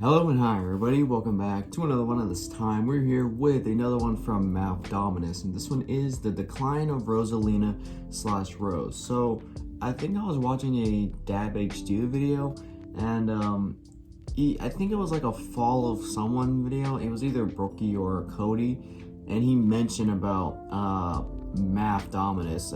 Hello and hi everybody, welcome back to another one. Of this time we're here with another one from Mouth Dominus, and this one is the decline of Rosalina slash Rose. So I think I was watching a Dab HD video, and I think it was like a fall of someone video. It was either Brookie or Cody, and he mentioned about Math Dominus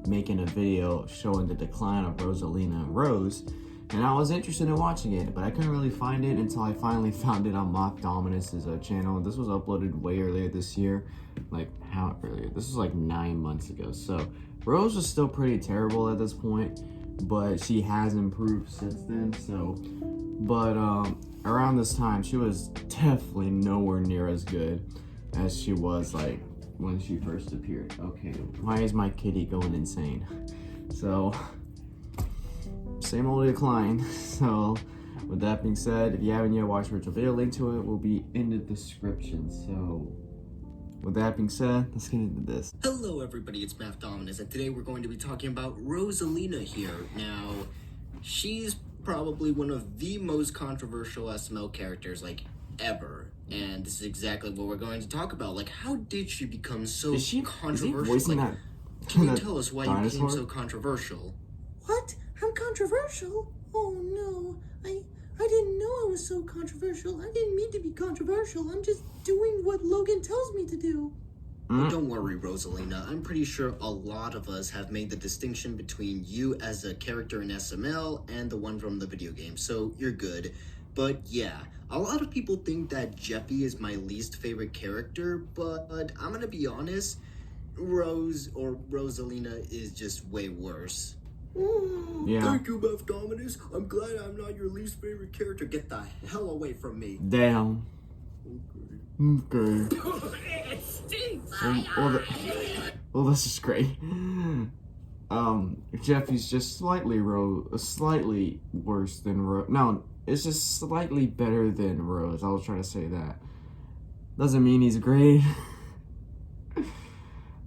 making a video showing the decline of Rosalina and Rose. And I was interested in watching it, but I couldn't really find it until I finally found it on Mock Dominus's channel. This was uploaded way earlier this year. Like, how earlier? This was like 9 months ago. So, Rose was still pretty terrible at this point, but she has improved since then. So, but around this time, she was definitely nowhere near as good as she was like when she first appeared. Okay, why is my kitty going insane? So, same old decline. So with that being said, if you haven't yet watched the original video, link to it will be in the description. So with that being said, let's get into this. Hello everybody, it's Math Dominus, and today we're going to be talking about Rosalina here. Now, she's probably one of the most controversial SML characters like ever, and this is exactly what we're going to talk about. Like, how did she become so controversial? Is he voicing like, that? Can you tell us why dinosaur? you became so controversial? What? I'm controversial? Oh no, I didn't know I was so controversial. I didn't mean to be controversial. I'm just doing what Logan tells me to do. Well, don't worry, Rosalina. I'm pretty sure a lot of us have made the distinction between you as a character in SML and the one from the video game, so you're good. But yeah, a lot of people think that Jeffy is my least favorite character, but I'm gonna be honest, Rose or Rosalina is just way worse. Yeah. Thank you, Math Dominus. I'm glad I'm not your least favorite character. Get the hell away from me. Damn. Okay. It stinks. Well, this is great. Jeffy's just slightly worse than Rose. No, it's just slightly better than Rose. I was trying to say that. Doesn't mean he's great.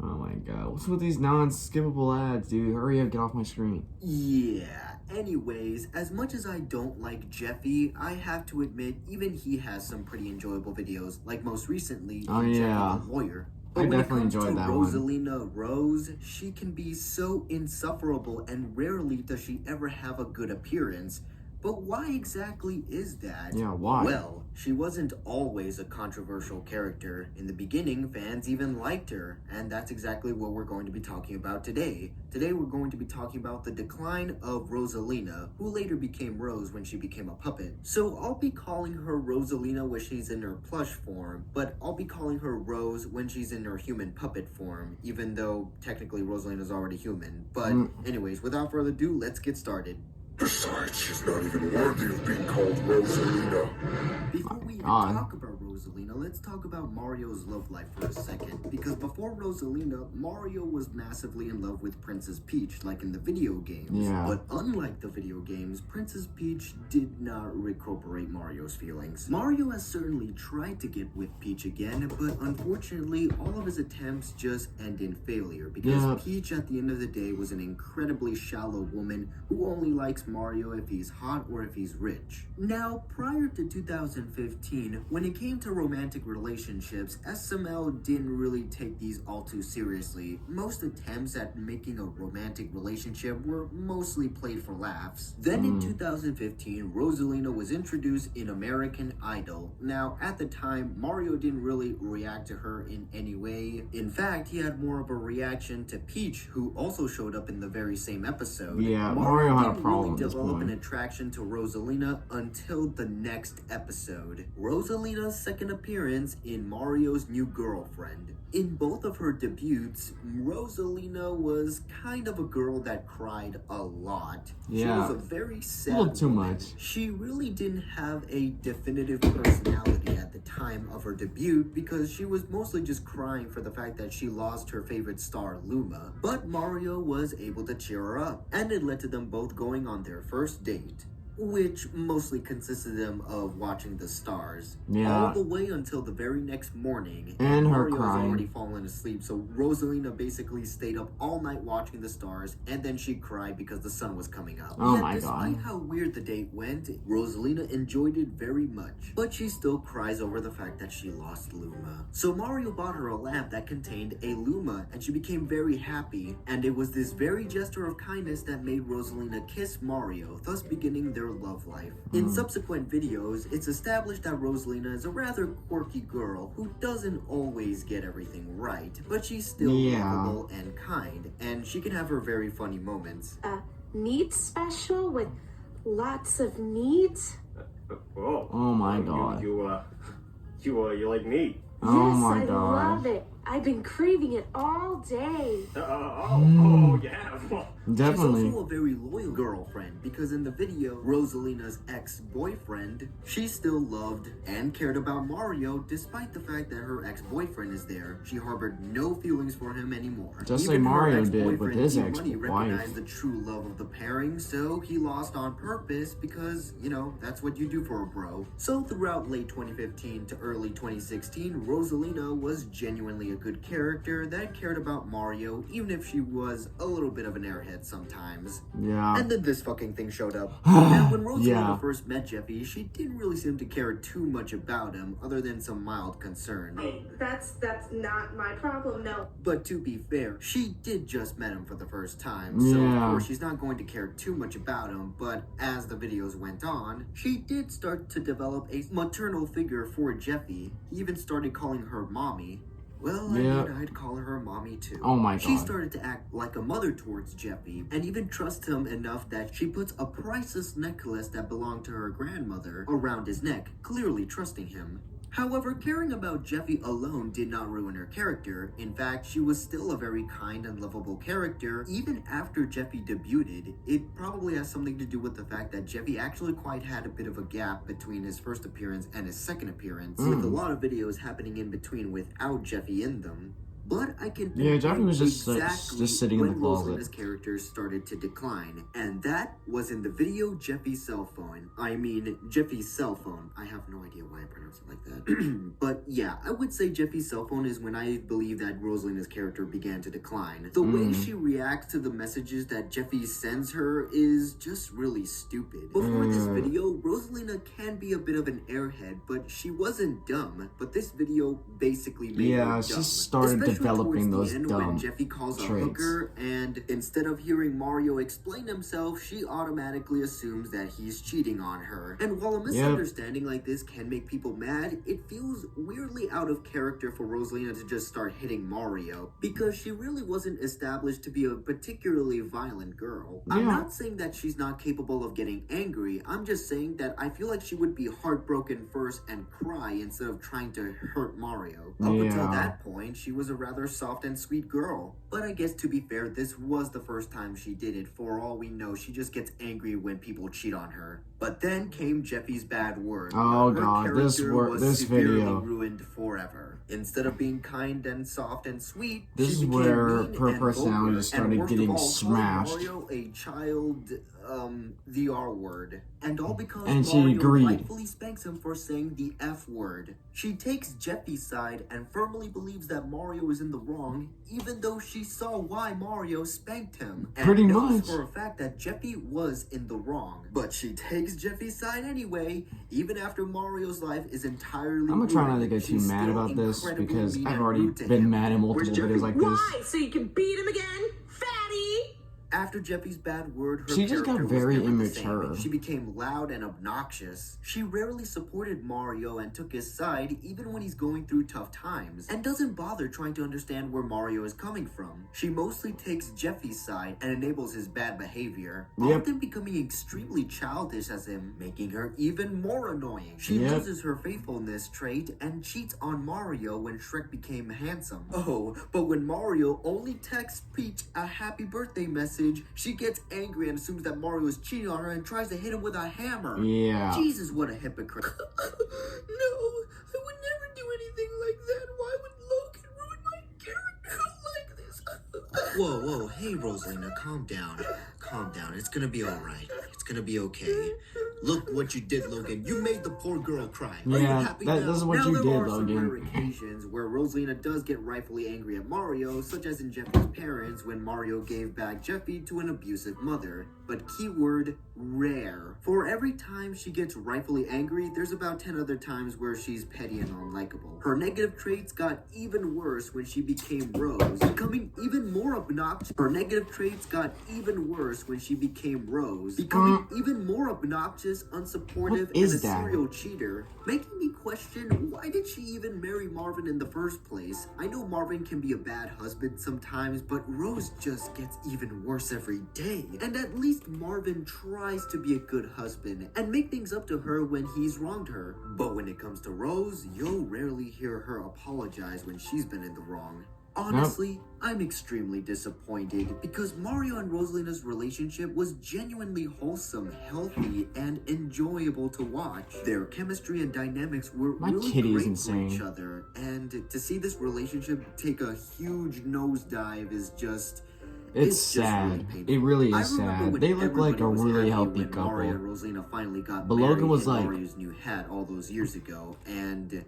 Oh my god, what's with these non-skippable ads, dude? Hurry up, get off my screen. Yeah, anyways, as much as I don't like Jeffy, I have to admit, even he has some pretty enjoyable videos, like most recently, Oh yeah, Jeffy the Lawyer. I definitely enjoyed that one. Rosalina Rose, she can be so insufferable, and rarely does she ever have a good appearance. But why exactly is that? Yeah, why? Well, she wasn't always a controversial character. In the beginning, fans even liked her, and that's exactly what we're going to be talking about today. Today we're going to be talking about the decline of Rosalina, who later became Rose when she became a puppet. So I'll be calling her Rosalina when she's in her plush form, but I'll be calling her Rose when she's in her human puppet form, even though technically Rosalina's already human. But anyways, without further ado, let's get started. Besides, she's not even worthy of being called Rosalina. Before we even talk about Rosalina, let's talk about Mario's love life for a second. Because before Rosalina, Mario was massively in love with Princess Peach, like in the video games. Yeah. But unlike the video games, Princess Peach did not recuperate Mario's feelings. Mario has certainly tried to get with Peach again, but unfortunately, all of his attempts just end in failure. Because Peach, at the end of the day, was an incredibly shallow woman who only likes Mario if he's hot or if he's rich. Now, prior to 2015, when it came to romantic relationships, SML didn't really take these all too seriously. Most attempts at making a romantic relationship were mostly played for laughs. Then in 2015, Rosalina was introduced in American Idol. Now, at the time, Mario didn't really react to her in any way. In fact, he had more of a reaction to Peach, who also showed up in the very same episode. Yeah, Mario had a problem. Develop an attraction to Rosalina until the next episode. Rosalina's second appearance in Mario's New Girlfriend. In both of her debuts, Rosalina was kind of a girl that cried a lot. Yeah. She was a very sad a little too woman. much. She really didn't have a definitive personality at the time of her debut because she was mostly just crying for the fact that she lost her favorite star, Luma. But Mario was able to cheer her up, and it led to them both going on their first date. which mostly consisted them of watching the stars. Yeah. All the way until the very next morning. And her Mario's crying. already fallen asleep, so Rosalina basically stayed up all night watching the stars, and then she cried because the sun was coming up. Oh Yet, my despite God. how weird the date went, Rosalina enjoyed it very much. But she still cries over the fact that she lost Luma. So Mario bought her a lamp that contained a Luma, and she became very happy, and it was this very gesture of kindness that made Rosalina kiss Mario, thus beginning their love life. In subsequent videos, it's established that Rosalina is a rather quirky girl who doesn't always get everything right, but she's still lovable and kind, and she can have her very funny moments. Meat special with lots of meat? Whoa. Oh my God. You like meat? Oh Yes, my I God. love it. I've been craving it all day. Yeah. Well, Definitely. She's also a very loyal girlfriend because in the video, Rosalina's ex-boyfriend, she still loved and cared about Mario despite the fact that her ex-boyfriend is there. She harbored no feelings for him anymore. Just like Even her Mario did with ex-boyfriend, his Money ex-wife. recognized the true love of the pairing, so he lost on purpose because, you know, that's what you do for a bro. So throughout late 2015 to early 2016, Rosalina was genuinely a good character that cared about Mario, even if she was a little bit of an airhead sometimes. Yeah. And then this fucking thing showed up. And when Rosalina Yeah. first met Jeffy, she didn't really seem to care too much about him, other than some mild concern. Hey, that's not my problem, no. But to be fair, she did just met him for the first time, so of Yeah. course she's not going to care too much about him, but as the videos went on, she did start to develop a maternal figure for Jeffy. He even started calling her mommy. Well, I Yeah. mean, I'd call her mommy too. Oh my She God. started to act like a mother towards Jeffy, and even trust him enough that she puts a priceless necklace that belonged to her grandmother around his neck, clearly trusting him. However, caring about Jeffy alone did not ruin her character. In fact, she was still a very kind and lovable character, even after Jeffy debuted. It probably has something to do with the fact that Jeffy actually quite had a bit of a gap between his first appearance and his second appearance, with a lot of videos happening in between without Jeffy in them. But I can Yeah, Jeffy was just, like, exactly just sitting in the when closet. Rosalina's character started to decline, and that was in the video Jeffy's cell phone. I mean, Jeffy's cell phone. I have no idea why I pronounced it like that. But yeah, I would say Jeffy's cell phone is when I believe that Rosalina's character began to decline. The way she reacts to the messages that Jeffy sends her is just really stupid. Before this video, Rosalina can be a bit of an airhead, but she wasn't dumb. But this video basically made her dumb. She started Especially developing towards those the end dumb when Jeffy calls a traits. hooker, and instead of hearing Mario explain himself, she automatically assumes that he's cheating on her. And while a misunderstanding like this can make people mad, it feels weirdly out of character for Rosalina to just start hitting Mario, because she really wasn't established to be a particularly violent girl. I'm not saying that she's not capable of getting angry, I'm just saying that I feel like she would be heartbroken first and cry instead of trying to hurt Mario. Up until that point, she was a rather soft and sweet girl. But I guess to be fair, this was the first time she did it. For all we know, she just gets angry when people cheat on her. But then came Jeffy's bad word. Oh Her God, this character was this severely video. ruined forever. Instead of being kind and soft and sweet, This she is became where mean her and personality vulgar, just and started worst of getting all, calling smashed. Mario a child, the R word. And all because And she Mario agreed. rightfully spanks him for saying the F word. She takes Jeffy's side and firmly believes that Mario is in the wrong, even though she saw why Mario spanked him. And Pretty knows much. for a fact that Jeffy was in the wrong. But she takes Jeffy's side anyway, even after Mario's life is entirely I'm gonna try not to ruined. get too She's mad still about this incredibly because mean I've and already rude to been him. mad in multiple videos like this. Why? So you can beat him again? Fatty! After Jeffy's bad word, her She just got character was very never the same. immature. She became loud and obnoxious. She rarely supported Mario and took his side even when he's going through tough times, and doesn't bother trying to understand where Mario is coming from. She mostly takes Jeffy's side and enables his bad behavior, often becoming extremely childish as him, making her even more annoying. She loses her faithfulness trait and cheats on Mario when Shrek became handsome. Oh, but when Mario only texts Peach a happy birthday message, she gets angry and assumes that Mario is cheating on her and tries to hit him with a hammer. Yeah. Jesus, what a hypocrite. No, I would never do anything like that. Why would Logan ruin my character like this? Whoa, hey Rosalina, calm down. Calm down, it's gonna be alright. It's gonna be okay. Look what you did, Logan. You made the poor girl cry. Are you Yeah, happy this now? is what Now you there did, are some Logan. rare occasions where Rosalina does get rightfully angry at Mario, such as in Jeffy's parents when Mario gave back Jeffy to an abusive mother. But keyword, rare. For every time she gets rightfully angry, there's about 10 other times where she's petty and unlikable. Her negative traits got even worse when she became Rose, becoming even more obnoxious. Her negative traits got even worse when she became Rose, becoming even more obnoxious, unsupportive, What and is a that? serial cheater, making me question why did she even marry Marvin in the first place? I know Marvin can be a bad husband sometimes, but Rose just gets even worse every day. And at least Marvin tries to be a good husband and make things up to her when he's wronged her. But when it comes to Rose, you'll rarely hear her apologize when she's been in the wrong. Honestly, I'm extremely disappointed because Mario and Rosalina's relationship was genuinely wholesome, healthy, and enjoyable to watch. Their chemistry and dynamics were My really kitty is great insane. for each other, and to see this relationship take a huge nosedive is just... It's just sad. really painful. It really I is remember sad. when They look like everybody a was really happy healthy when Mario and couple. Rosalina finally got But married Logan was in like- Mario's new hat all those years ago, and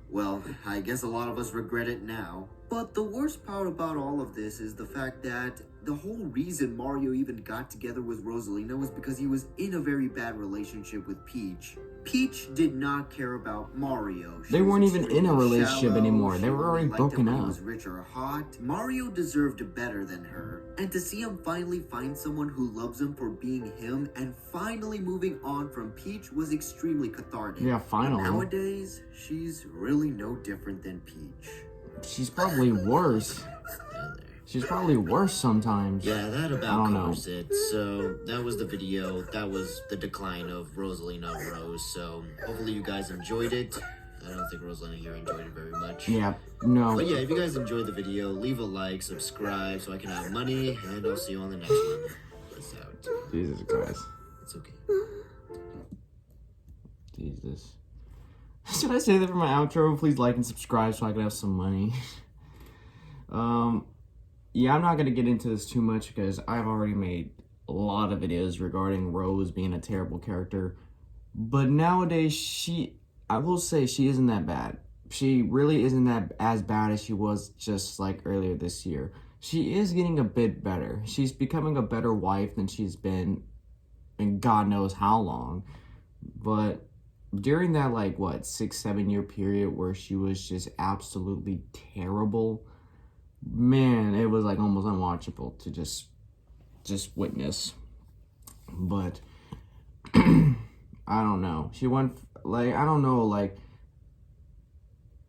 well, I guess a lot of us regret it now. But the worst part about all of this is the fact that the whole reason Mario even got together with Rosalina was because he was in a very bad relationship with Peach. Peach did not care about Mario. She They was weren't even in a extremely relationship shallow. anymore. They She were only already liked him broken when he up. was rich or hot. Mario deserved better than her. And to see him finally find someone who loves him for being him and finally moving on from Peach was extremely cathartic. Yeah, finally. Nowadays, she's really no different than Peach. She's probably worse. She's probably worse sometimes. Yeah, that I about don't know. covers it. So that was the video. That was the decline of Rosalina Rose. So hopefully you guys enjoyed it. I don't think Rosalina here enjoyed it very much. Yeah, no. But yeah, if you guys enjoyed the video, leave a like, subscribe so I can have money, and I'll see you on the next one. Peace out. Jesus Christ. It's okay. Jesus. Should I say that for my outro? Please like and subscribe so I can have some money. Yeah, I'm not going to get into this too much because I've already made a lot of videos regarding Rose being a terrible character. But nowadays, I will say she isn't that bad. She really isn't that as bad as she was just like earlier this year. She is getting a bit better. She's becoming a better wife than she's been in God knows how long. But during that, 6-7 year period where she was just absolutely terrible, man, it was almost unwatchable to just witness. But I don't know. She went I don't know,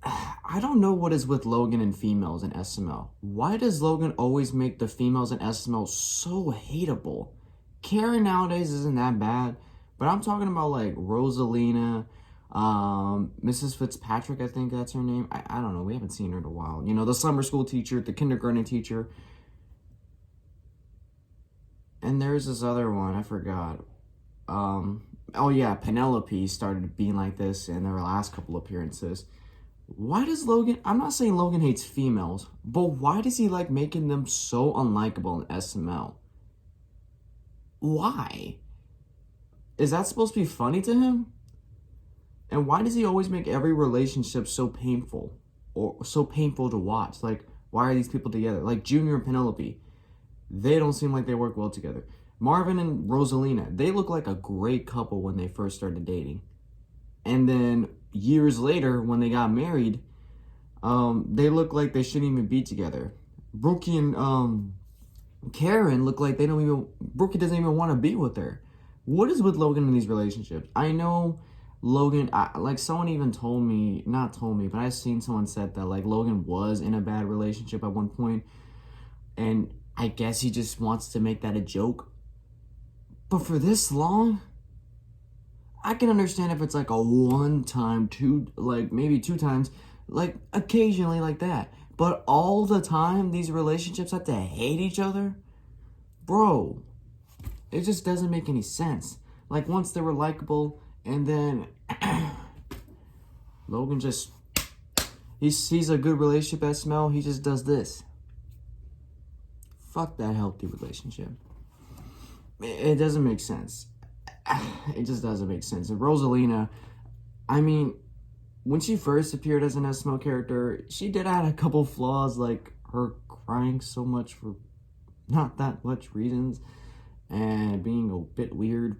I don't know what is with Logan and females in SML. Why does Logan always make the females in SML so hateable? Karen nowadays isn't that bad, but I'm talking about Rosalina, Mrs. Fitzpatrick, I think that's her name. I don't know, we haven't seen her in a while. You know, the summer school teacher, the kindergarten teacher. And there's this other one, I forgot. Oh yeah, Penelope started being like this in their last couple appearances. Why does Logan, I'm not saying Logan hates females, but why does he like making them so unlikable in SML? Why? Is that supposed to be funny to him? And why does he always make every relationship so painful or so painful to watch? Why are these people together? Junior and Penelope, they don't seem like they work well together. Marvin and Rosalina, they look like a great couple when they first started dating. And then years later, when they got married, they look like they shouldn't even be together. Brookie and Karen look like Brookie doesn't even want to be with her. What is with Logan in these relationships? I know Logan, someone even told me, not told me, but I've seen someone said that Logan was in a bad relationship at one point, and I guess he just wants to make that a joke. But for this long, I can understand if it's a one time, maybe 2 times, occasionally like that. But all the time, these relationships have to hate each other? Bro, it just doesn't make any sense. Once they were likable, and then Logan just, he's a good relationship at SML, he just does this. Fuck that healthy relationship. It doesn't make sense. it just doesn't make sense. And Rosalina, I mean, when she first appeared as an SML character, she did add a couple flaws, like her crying so much for not that much reasons and being a bit weird.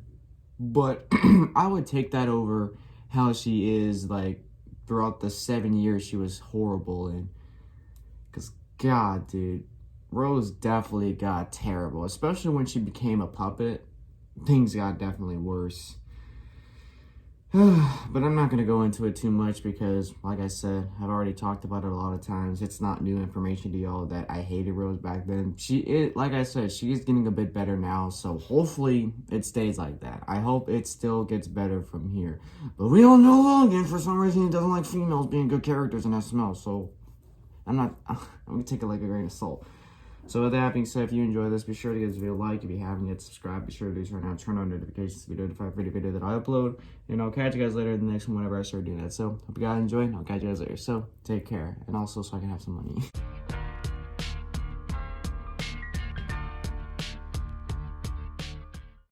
But I would take that over how she is, like, throughout the 7 years she was horrible. And because, God, dude, Rose definitely got terrible, especially when she became a puppet. Things got definitely worse. But I'm not going to go into it too much because, like I said, I've already talked about it a lot of times. It's not new information to y'all that I hated Rose back then. Like I said, she is getting a bit better now, so hopefully it stays like that. I hope it still gets better from here. But we all know Logan, for some reason, he doesn't like females being good characters in SML, so I'm going to take it like a grain of salt. So with that being said, if you enjoy this, be sure to give this video a like. If you haven't yet subscribed, be sure to do so right now. Turn on notifications to be notified for the video that I upload. And I'll catch you guys later in the next one whenever I start doing that. So hope you guys enjoy, and I'll catch you guys later. So take care. And also so I can have some money.